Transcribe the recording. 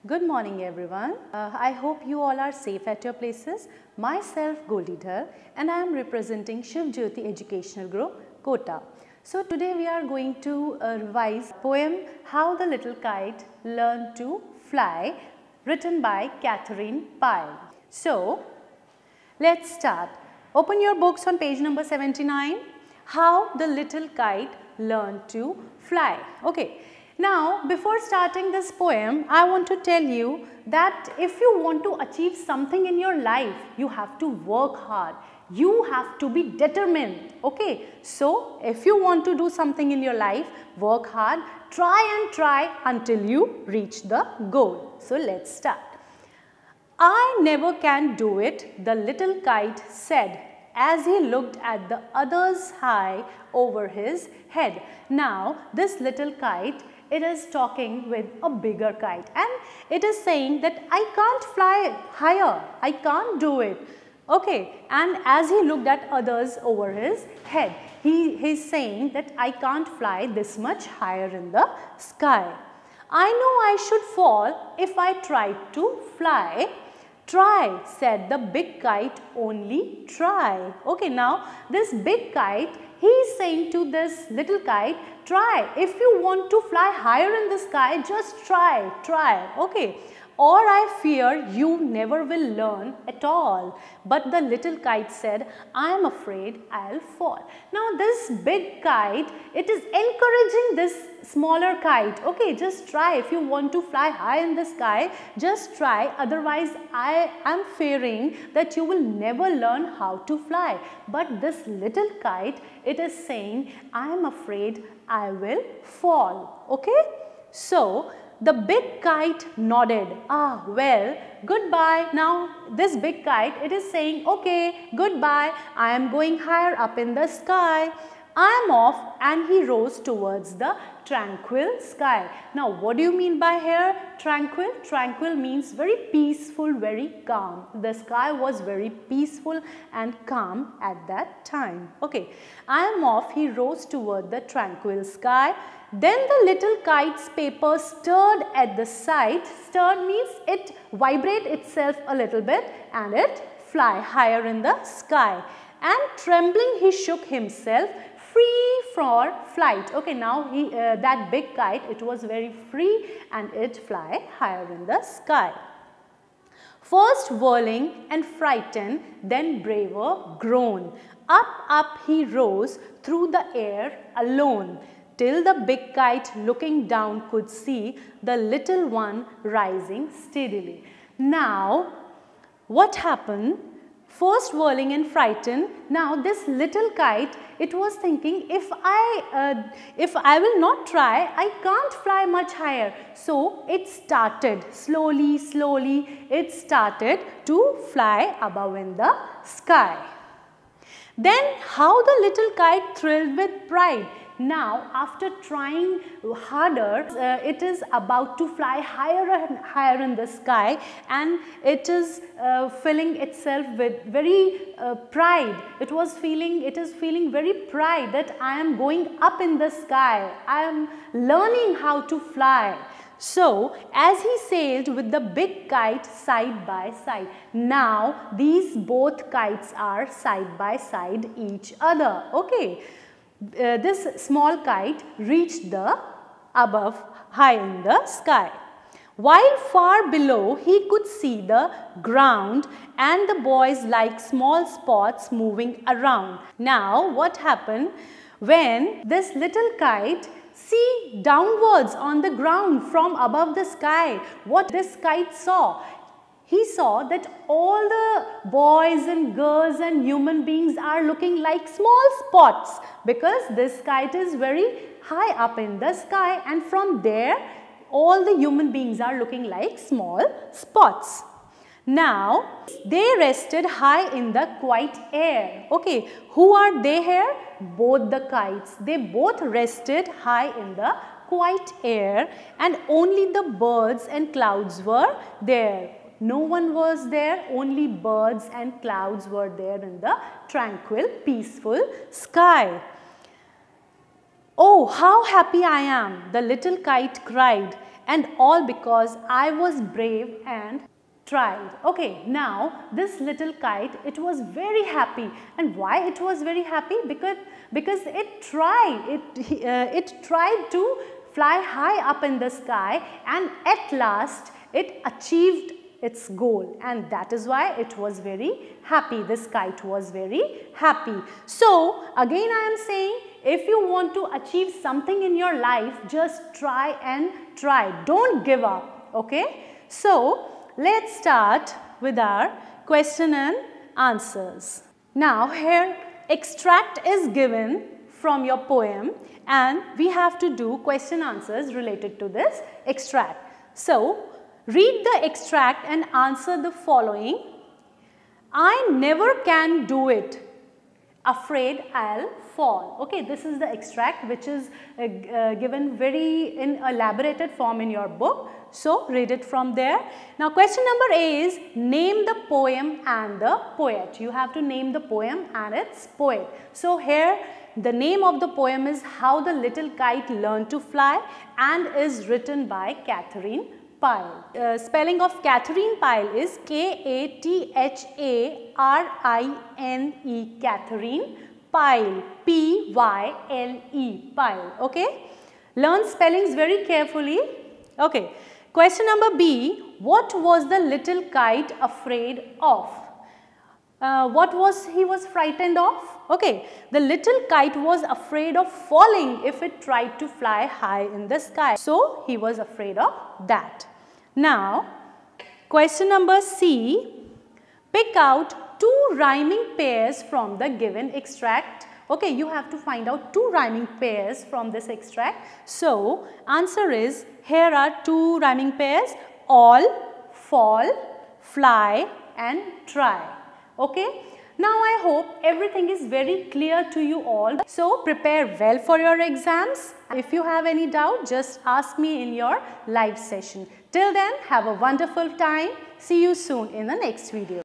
Good morning everyone. I hope you all are safe at your places. Myself Goldie Dhar and I am representing Shiv Jyoti Educational Group, Kota. So today we are going to revise poem How the Little Kite Learned to Fly, written by Catherine Pyle. So let's start. Open your books on page number 79. How the Little Kite Learned to Fly. Okay. Now, before starting this poem, I want to tell you that if you want to achieve something in your life, you have to work hard. You have to be determined. Okay. So, if you want to do something in your life, work hard, try and try until you reach the goal. So, let's start. I never can do it, the little kite said, as he looked at the others high over his head. Now, this little kite, it is talking with a bigger kite and it is saying that I can't fly higher, I can't do it. Okay, and as he looked at others over his head, he's saying that I can't fly this much higher in the sky. I know I should fall if I tried to fly. Try, said the big kite, only try. Okay, now this big kite, he is saying to this little kite, try. If you want to fly higher in the sky, just try, try. Okay. Or I fear you never will learn at all. But the little kite said, I am afraid I'll fall. Now this big kite, it is encouraging this smaller kite. Okay, just try. If you want to fly high in the sky, just try. Otherwise, I am fearing that you will never learn how to fly. But this little kite, it is saying, I am afraid I will fall. Okay, so the big kite nodded. Ah, well, goodbye. Now, this big kite, it is saying, okay, goodbye. I am going higher up in the sky. I am off, and he rose towards the tranquil sky. Now, what do you mean by here? Tranquil? Tranquil means very peaceful, very calm. The sky was very peaceful and calm at that time. Okay, I am off. He rose toward the tranquil sky. Then the little kite's paper stirred at the side. Stirred means it vibrate itself a little bit and it fly higher in the sky. And trembling he shook himself free for flight. Okay, now that big kite, it was very free and it fly higher in the sky. First whirling and frightened, then braver grown. Up he rose through the air alone, till the big kite looking down could see the little one rising steadily. Now, what happened? First whirling and frightened, now this little kite, it was thinking, if I will not try, I can't fly much higher. So, it started slowly, it started to fly above in the sky. Then how the little kite thrilled with pride. Now, after trying harder, it is about to fly higher and higher in the sky and it is filling itself with very pride. It is feeling very pride that I am going up in the sky. I am learning how to fly. So, as he sailed with the big kite side by side, now these both kites are side by side each other. Okay. This small kite reached the above high in the sky. While far below he could see the ground and the boys like small spots moving around. Now what happened when this little kite see downwards on the ground from above the sky? What this kite saw? He saw that all the boys and girls and human beings are looking like small spots because this kite is very high up in the sky and from there all the human beings are looking like small spots. Now, they rested high in the quiet air. Okay, who are they here? Both the kites. They both rested high in the quiet air and only the birds and clouds were there. No one was there, only birds and clouds were there in the tranquil, peaceful sky. Oh, how happy I am, the little kite cried and all because I was brave and tried. Okay, now this little kite, it was very happy. And why it was very happy? Because it tried. It tried to fly high up in the sky, and at last it achieved its goal, and that is why it was very happy. This kite was very happy. So again I am saying, if you want to achieve something in your life, just try and try. Don't give up. Okay. So let's start with our question and answers. Now here extract is given from your poem, and we have to do question answers related to this extract. So read the extract and answer the following. I never can do it, afraid I'll fall. Okay, this is the extract which is given very in elaborated form in your book. So read it from there. Now question number A is name the poem and the poet. You have to name the poem and its poet. So here the name of the poem is How the Little Kite Learned to Fly and is written by Catherine Pyle. Spelling of Catherine Pyle is Katharine, Catherine Pyle, Pyle, Pyle. Okay. Learn spellings very carefully. Okay. Question number B. What was the little kite afraid of? He was frightened of? Okay. The little kite was afraid of falling if it tried to fly high in the sky. So he was afraid of that. Now, question number C. Pick out 2 rhyming pairs from the given extract. Okay, you have to find out 2 rhyming pairs from this extract. So, answer is, here are 2 rhyming pairs, all, fall, fly and try. Okay. Now, I hope everything is very clear to you all. So, prepare well for your exams. If you have any doubt, just ask me in your live session. Till then, have a wonderful time. See you soon in the next video.